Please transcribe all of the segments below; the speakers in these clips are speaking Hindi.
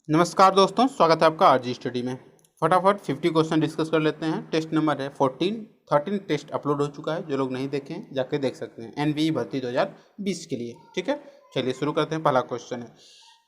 नमस्कार दोस्तों, स्वागत है आपका आरजी स्टडी में। फटाफट 50 क्वेश्चन डिस्कस कर लेते हैं। टेस्ट नंबर है 14। 13 टेस्ट अपलोड हो चुका है, जो लोग नहीं देखे हैं जाके देख सकते हैं एनवीई भर्ती 2020 के लिए। ठीक है, चलिए शुरू करते हैं। पहला क्वेश्चन है,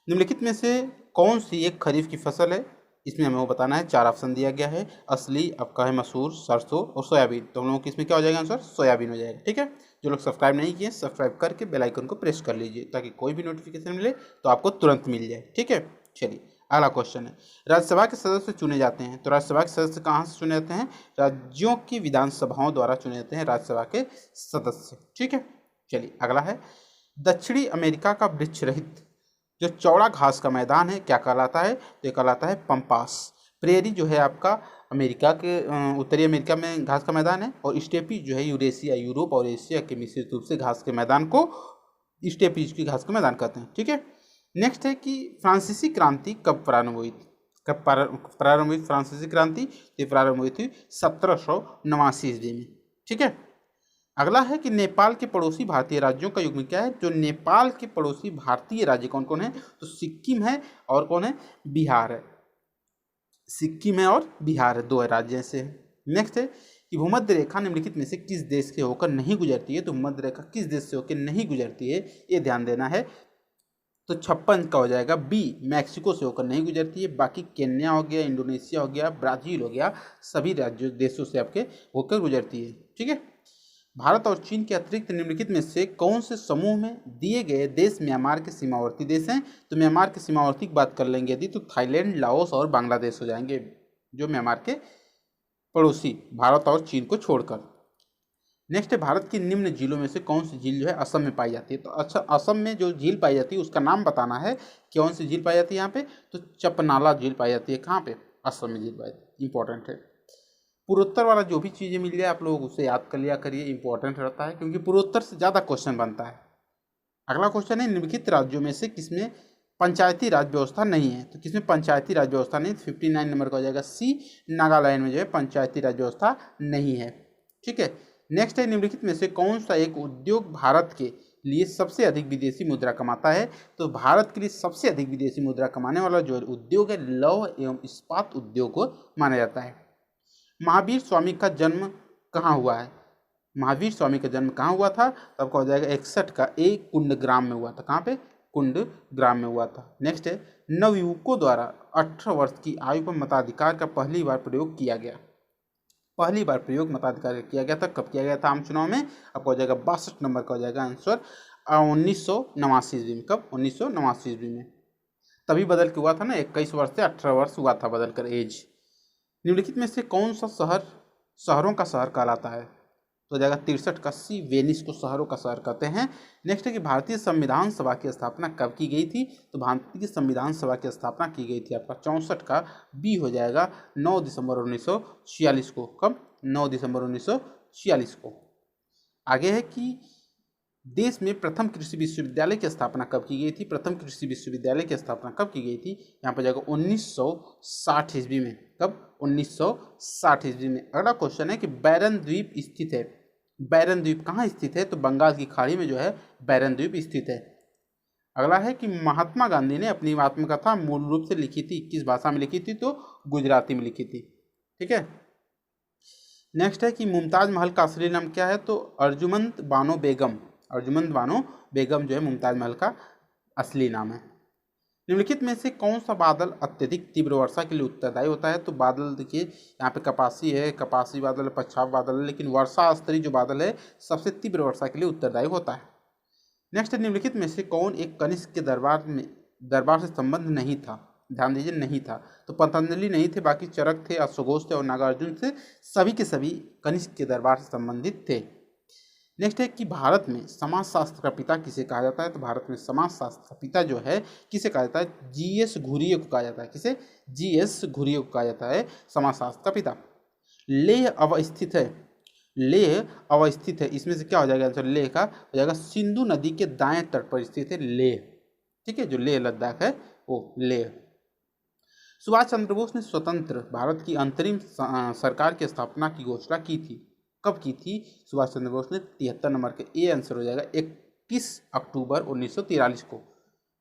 निम्नलिखित में से कौन सी एक खरीफ की फसल है। इसमें हमें वो बताना है। 4 ऑप्शन दिया गया है, असली, आपका है मसूर, सरसों और सोयाबीन। तो हम लोगों की इसमें क्या हो जाएगा आंसर, सोयाबीन हो जाएगा। ठीक है, जो लोग सब्सक्राइब नहीं किए सब्सक्राइब करके बेल आइकन को प्रेस कर लीजिए ताकि कोई भी नोटिफिकेशन मिले तो आपको तुरंत मिल जाए। ठीक है, चलिए अगला क्वेश्चन है, राज्यसभा के सदस्य चुने जाते हैं। तो राज्यसभा के सदस्य कहाँ से चुने जाते हैं, राज्यों की विधानसभाओं द्वारा चुने जाते हैं राज्यसभा के सदस्य। ठीक है, चलिए अगला है, दक्षिणी अमेरिका का वृक्ष रहित जो चौड़ा घास का मैदान है क्या कहलाता है। तो ये कहलाता है पंपास। प्रेरी जो है आपका अमेरिका के उत्तरी अमेरिका में घास का मैदान है, और स्टेपी जो है यूरेशिया, यूरोप और एशिया के मिश्रित रूप से घास के मैदान को स्टेपीज की घास का मैदान कहते हैं। ठीक है, नेक्स्ट है कि फ्रांसीसी क्रांति कब प्रारंभ हुई थी। कब प्रारंभ हुई फ्रांसीसी क्रांति, तो प्रारंभ हुई थी 1789 ईस्वी में। ठीक है, अगला है कि नेपाल के पड़ोसी भारतीय राज्यों का युग्म क्या है। जो नेपाल के पड़ोसी भारतीय राज्य कौन कौन है, तो सिक्किम है और कौन है, बिहार है। सिक्किम है और बिहार है, दो राज्य ऐसे हैं। नेक्स्ट है कि भूमध्य रेखा निम्नलिखित में से किस देश के होकर नहीं गुजरती है। तो भूमध्य रेखा किस देश से होकर नहीं गुजरती है, ये ध्यान देना है। तो 56 का हो जाएगा बी, मैक्सिको से होकर नहीं गुजरती है। बाकी केन्या हो गया, इंडोनेशिया हो गया, ब्राज़ील हो गया, सभी राज्यों देशों से आपके होकर गुजरती है। ठीक है, भारत और चीन के अतिरिक्त निम्नलिखित में से कौन से समूह में दिए गए देश म्यांमार के सीमावर्ती देश हैं। तो म्यांमार के सीमावर्ती की बात कर लेंगे यदि, तो थाईलैंड, लाओस और बांग्लादेश हो जाएंगे, जो म्यांमार के पड़ोसी भारत और चीन को छोड़कर। नेक्स्ट है, भारत की निम्न झीलों में से कौन सी झील जो है असम में पाई जाती है। तो अच्छा, असम में जो झील पाई जाती है उसका नाम बताना है, कौन सी झील पाई जाती है यहाँ पे। तो चपनाला झील पाई जाती है। कहाँ पे, असम में झील पाई जाती है, इंपॉर्टेंट है। पूर्वोत्तर वाला जो भी चीज़ें मिल जाए आप लोग उसे याद कर लिया करिए, इंपॉर्टेंट रहता है क्योंकि पूर्वोत्तर से ज़्यादा क्वेश्चन बनता है। अगला क्वेश्चन है, निम्नलिखित राज्यों में से किसमें पंचायती राज व्यवस्था नहीं है। तो किसमें पंचायती राज व्यवस्था नहीं, 59 नंबर का हो जाएगा सी, नागालैंड में जो है पंचायती राज व्यवस्था नहीं है। ठीक है, नेक्स्ट है, निम्नलिखित में से कौन सा एक उद्योग भारत के लिए सबसे अधिक विदेशी मुद्रा कमाता है। तो भारत के लिए सबसे अधिक विदेशी मुद्रा कमाने वाला जो उद्योग है लौह एवं इस्पात उद्योग को माना जाता है। महावीर स्वामी का जन्म कहाँ हुआ है। महावीर स्वामी का जन्म कहाँ हुआ था, तो आपका हो जाएगा 61 का ए, कुंडग्राम में हुआ था। कहाँ पे, कुंडग्राम में हुआ था। नेक्स्ट है, नवयुवकों द्वारा 18 वर्ष की आयु पर मताधिकार का पहली बार प्रयोग किया गया। पहली बार प्रयोग मताधिकार किया गया था, कब किया गया था आम चुनाव में। आपको हो जाएगा 62 नंबर का हो जाएगा आंसर 1989 ईस्वी में। कब, 1989 ईस्वी में। तभी बदल के हुआ था ना, 21 वर्ष से 18 वर्ष हुआ था बदल कर एज। निम्नलिखित में से कौन सा शहर शहरों का शहर कहलाता है। तो जाएगा 63 का सी, वेनिस को शहरों का शहर कहते हैं। नेक्स्ट है कि भारतीय संविधान सभा की स्थापना कब की गई थी। तो भारतीय संविधान सभा की स्थापना की गई थी आपका 64 का बी हो जाएगा 9 दिसंबर 1946 को। कब, 9 दिसंबर 1946 को। आगे है कि देश में प्रथम कृषि विश्वविद्यालय की स्थापना कब की गई थी। प्रथम कृषि विश्वविद्यालय की स्थापना कब की गई थी, यहाँ पर जाएगा 1960 ईस्वी में। कब, 1960 ईस्वी में। अगला क्वेश्चन है कि बैरन द्वीप स्थित है। बैरन द्वीप कहाँ स्थित है, तो बंगाल की खाड़ी में जो है बैरन द्वीप स्थित है। अगला है कि महात्मा गांधी ने अपनी आत्मकथा मूल रूप से लिखी थी, किस भाषा में लिखी थी, तो गुजराती में लिखी थी। ठीक है, नेक्स्ट है कि मुमताज महल का असली नाम क्या है। तो अर्जुमंद बानो बेगम, अर्जुमंद बानो बेगम जो है मुमताज महल का असली नाम है। निम्नलिखित में से कौन सा बादल अत्यधिक तीव्र वर्षा के लिए उत्तरदायी होता है। तो बादल देखिए यहाँ पे कपासी है, कपासी बादल है, पच्छाव बादल है, लेकिन वर्षा स्तरीय जो बादल है सबसे तीव्र वर्षा के लिए उत्तरदायी होता है। नेक्स्ट, निम्नलिखित में से कौन एक कनिष्क के दरबार से संबंध नहीं था। ध्यान दीजिए, नहीं था। तो पतंजलि नहीं थे, बाकी चरक थे, अश्वघोष थे और नागार्जुन थे, सभी के सभी कनिष्क के दरबार से संबंधित थे। नेक्स्ट है कि भारत में समाजशास्त्र का पिता किसे कहा जाता है। तो भारत में समाजशास्त्र का पिता जो है किसे कहा जाता है, जीएस घुरिये को कहा जाता है। किसे, जीएस घुरिये को कहा जाता है समाजशास्त्र का पिता। लेह अवस्थित है, लेह अवस्थित है, इसमें से क्या हो जाएगा आंसर, लेह का हो जाएगा सिंधु नदी के दाएं तट पर स्थित है लेह। ठीक है, जो लेह लद्दाख है वो लेह। सुभाष चंद्र बोस ने स्वतंत्र भारत की अंतरिम सरकार की स्थापना की घोषणा की थी, कब की थी। सुभाष चंद्र बोस ने 73 नंबर के ए आंसर हो जाएगा 21 अक्टूबर 1943 को।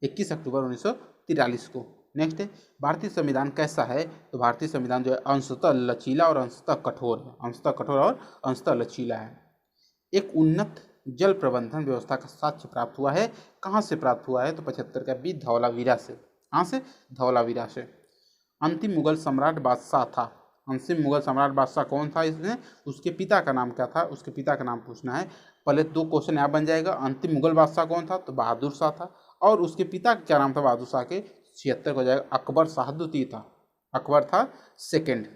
21 अक्टूबर 1943 को। नेक्स्ट है भारतीय संविधान कैसा है, तो भारतीय संविधान जो है अंशतः लचीला और अंशतः कठोर है, अंशतः कठोर और अंशतः लचीला है। एक उन्नत जल प्रबंधन व्यवस्था का साक्ष्य प्राप्त हुआ है, कहाँ से प्राप्त हुआ है, तो 75 का बी धौलावीरा से। कहाँ से, धौलावीरा से। अंतिम मुगल सम्राट बादशाह था, अंतिम मुगल सम्राट बादशाह कौन था इसमें, उसके पिता का नाम क्या था, उसके पिता का नाम पूछना है। पहले 2 क्वेश्चन यहाँ बन जाएगा, अंतिम मुगल बादशाह कौन था, तो बहादुर शाह था, और उसके पिता का क्या नाम था बहादुर शाह के, 76 हो जाएगा, अकबर शाह द्वितीय था, अकबर था सेकंड।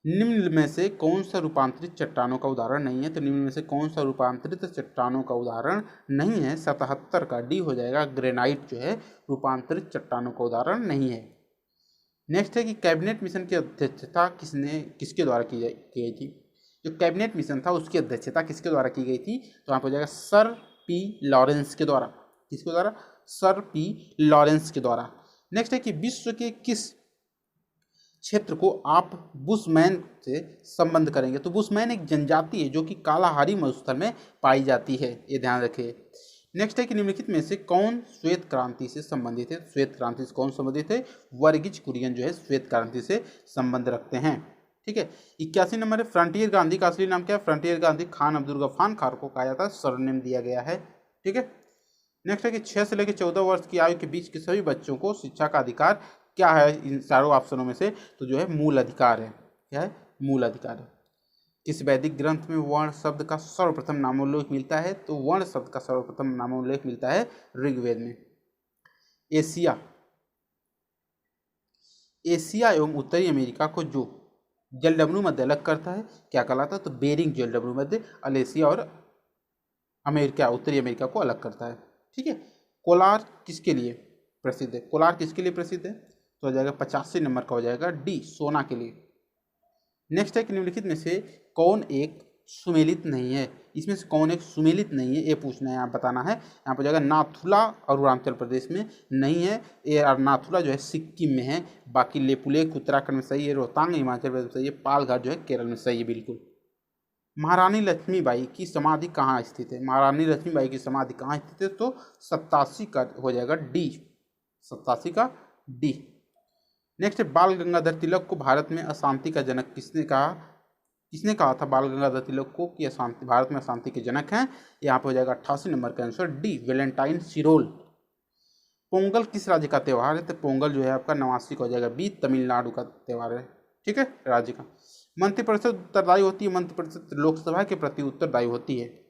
निम्न में से कौन सा रूपांतरित चट्टानों का उदाहरण नहीं है, तो निम्न में से कौन सा रूपांतरित चट्टानों का उदाहरण नहीं है, 77 का डी हो जाएगा, ग्रेनाइट जो है रूपांतरित चट्टानों का उदाहरण नहीं है। नेक्स्ट है कि कैबिनेट मिशन की अध्यक्षता किसके द्वारा की गई थी, जो कैबिनेट मिशन था उसकी अध्यक्षता किसके द्वारा की गई थी, तो यहाँ पर हो जाएगा सर पी लॉरेंस के द्वारा, किसके द्वारा, सर पी लॉरेंस के द्वारा। नेक्स्ट है कि विश्व के किस क्षेत्र को आप बुशमैन से संबंध करेंगे, तो बुशमैन एक जनजाति है जो कि कालाहारी मरुस्थल में पाई जाती है, ये ध्यान रखिए। नेक्स्ट है कि निम्नलिखित में से कौन श्वेत क्रांति से संबंधित है, श्वेत क्रांति से कौन संबंधित है, वर्गीज कुरियन जो है श्वेत क्रांति से संबंध रखते हैं। ठीक है, 81 नंबर है फ्रंटियर गांधी का असली नाम क्या है, फ्रंटियर गांधी खान अब्दुल गफ्फार खान को कहा जाता है, सरनेम दिया गया है। ठीक है, नेक्स्ट है कि 6 से लेकर 14 वर्ष की आयु के बीच के सभी बच्चों को शिक्षा का अधिकार क्या है, इन चारों ऑप्शनों में से, तो जो है मूल अधिकार है, क्या है, मूल अधिकार है। किस वैदिक ग्रंथ में वर्ण शब्द का सर्वप्रथम नामोल्लेख मिलता है, तो वर्ण शब्द का सर्वप्रथम नामोल्लेख मिलता है ऋग्वेद में। एशिया एवं उत्तरी अमेरिका को जो जलडमरू मध्य अलग करता है क्या कहलाता है, तो बेरिंग जलडमरू मध्य एशिया और अमेरिका, उत्तरी अमेरिका को अलग करता है। ठीक है, कोलार किसके लिए प्रसिद्ध है, कोलार किसके लिए प्रसिद्ध है, तो हो जाएगा 85 नंबर का हो जाएगा डी, सोना के लिए। नेक्स्ट है कि निम्नलिखित में से कौन एक सुमेलित नहीं है, इसमें से कौन एक सुमेलित नहीं है, ये पूछना है, यहाँ बताना है। यहाँ पर जाएगा नाथुला अरुणाचल प्रदेश में नहीं है, ये नाथुला जो है सिक्किम में है, बाकी लेपुलेख उत्तराखंड में सही है, रोहतांग हिमाचल प्रदेश में सही है, पालघाट जो है केरल में सही है बिल्कुल। महारानी लक्ष्मीबाई की समाधि कहाँ स्थित है, महारानी लक्ष्मीबाई की समाधि कहाँ स्थित है, तो 87 का हो जाएगा डी, 87 का डी। नेक्स्ट है बाल गंगाधर तिलक को भारत में अशांति का जनक किसने कहा, किसने कहा था बाल गंगाधर तिलक को कि अशांति, भारत में अशांति के जनक हैं, यहाँ पे हो जाएगा 88 नंबर का आंसर डी, वेलेंटाइन सिरोल। पोंगल किस राज्य का त्यौहार है, तो पोंगल जो है आपका नवासी का हो जाएगा बी, तमिलनाडु का त्यौहार है। ठीक है, राज्य का। मंत्रिपरिषद उत्तरदायी होती है, मंत्रिपरिषद लोकसभा के प्रति उत्तरदायी होती है।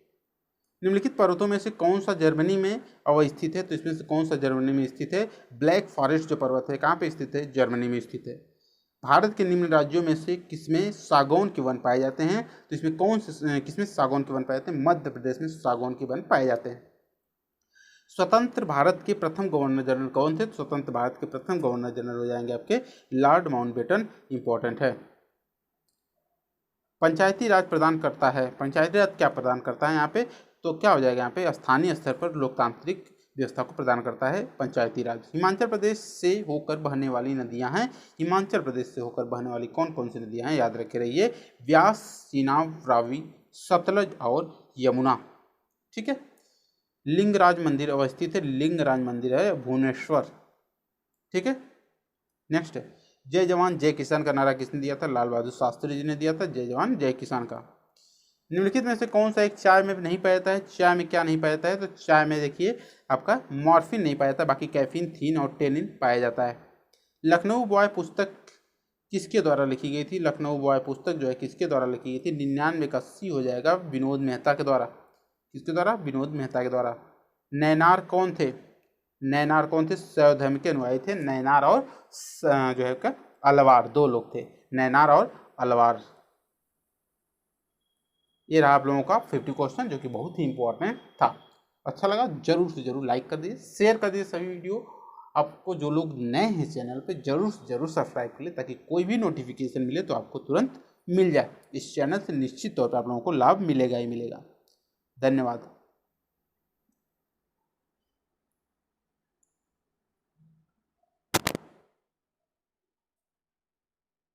निम्नलिखित पर्वतों में से कौन सा जर्मनी में अवस्थित है, तो इसमें से कौन सा जर्मनी में स्थित है, ब्लैक फॉरेस्ट जो पर्वत है कहाँ पे स्थित है, जर्मनी में स्थित है। भारत के निम्न राज्यों में से किसमें सागौन के वन पाए जाते हैं, तो इसमें कौन से किसमें सागौन के वन पाए जाते हैं, मध्य प्रदेश में सागौन के वन पाए जाते हैं। स्वतंत्र भारत के प्रथम गवर्नर जनरल कौन थे, स्वतंत्र भारत के प्रथम गवर्नर जनरल हो जाएंगे आपके लॉर्ड माउंटबेटन, इंपॉर्टेंट है। पंचायती राज प्रदान करता है, पंचायती राज क्या प्रदान करता है यहाँ पे, तो क्या हो जाएगा यहाँ पे स्थानीय स्तर पर लोकतांत्रिक व्यवस्था को प्रदान करता है पंचायती राज। हिमाचल प्रदेश से होकर बहने वाली नदियाँ हैं, हिमाचल प्रदेश से होकर बहने वाली कौन कौन सी नदियाँ हैं, याद रखे रहिए, व्यास, चीनाब, रावी, सतलज और यमुना। ठीक है, लिंगराज मंदिर अवस्थित है, लिंगराज मंदिर है भुवनेश्वर। ठीक है, नेक्स्ट है जय जवान जय किसान का नारा किसने दिया था, लाल बहादुर शास्त्री जी ने दिया था, जय जवान जय किसान का। निम्नलिखित में से कौन सा एक चाय में नहीं पाया जाता है, चाय में क्या नहीं पाया जाता है, तो चाय में देखिए आपका मॉर्फिन नहीं पाया जाता, बाकी कैफीन, थीन और टेनिन पाया जाता है। लखनऊ बॉय पुस्तक किसके द्वारा लिखी गई थी, लखनऊ बॉय पुस्तक जो है किसके द्वारा लिखी गई थी, 99 का सी हो जाएगा विनोद मेहता के द्वारा, किसके द्वारा, विनोद मेहता के द्वारा। नैनार कौन थे, नैनार कौन थे, शैव धर्म के अनुयायी थे, नैनार और जो है अलवार, 2 लोग थे, नैनार और अलवार। ये रहा आप लोगों का 50 क्वेश्चन जो कि बहुत ही इंपॉर्टेंट था। अच्छा लगा जरूर से जरूर लाइक कर दीजिए, शेयर कर दीजिए सभी वीडियो। आपको जो लोग नए हैं चैनल पे जरूर से जरूर सब्सक्राइब कर ले ताकि कोई भी नोटिफिकेशन मिले तो आपको तुरंत मिल जाए। इस चैनल से निश्चित तौर पर आप लोगों को लाभ मिलेगा ही मिलेगा। धन्यवाद।